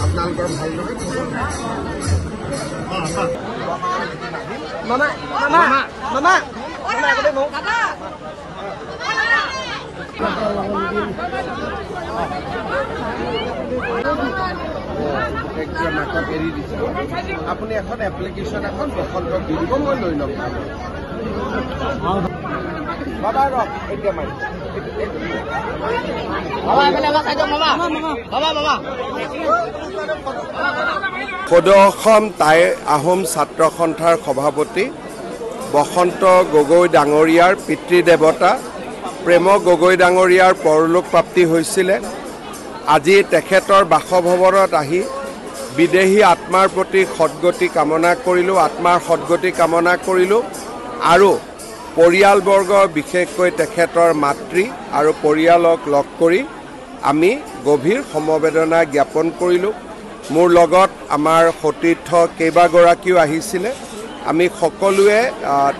আপোনালোকৰ ভাল নহয় মামা মামা মামা মামা আগতে মোক নাটক এৰি দিছে আপুনি এখন এপ্লিকেশ্যন এখন বসন্তক দি দিব মই লৈ ল'ম বাবা ৰখ এতিয়া মাৰি সদৌ অসম টাই আহোম ছাত্ৰ সন্থাৰ সভাপতি বসন্ত গগৈ ডাঙৰীয়াৰ পিতৃদেৱতা প্ৰেম গগৈ ডাঙৰীয়াৰ পৰলোক প্ৰাপ্তি হৈছিলে আজি তেখেতৰ বাসভৱনত আহি বিদেহী আত্মাৰ প্ৰতি সদ্গতি কামনা কৰিলোঁ আত্মাৰ সদ্গতি কামনা কৰিলোঁ আৰু পৰিয়ালবৰ্গ বিশেষকৈ তেখেতৰ মাতৃ আৰু পৰিয়ালক লগ কৰি আমি গভীৰ সমবেদনা জ্ঞাপন কৰিলোঁ মোৰ লগত আমাৰ সতীৰ্থ কেইবাগৰাকীও আহিছিলে আমি সকলোৱে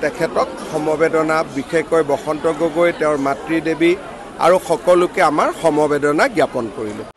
তেখেতক সমবেদনা বিশেষকৈ বসন্ত গগৈ তেওঁৰ মাতৃদেৱী আৰু সকলোকে আমাৰ সমবেদনা জ্ঞাপন কৰিলোঁ।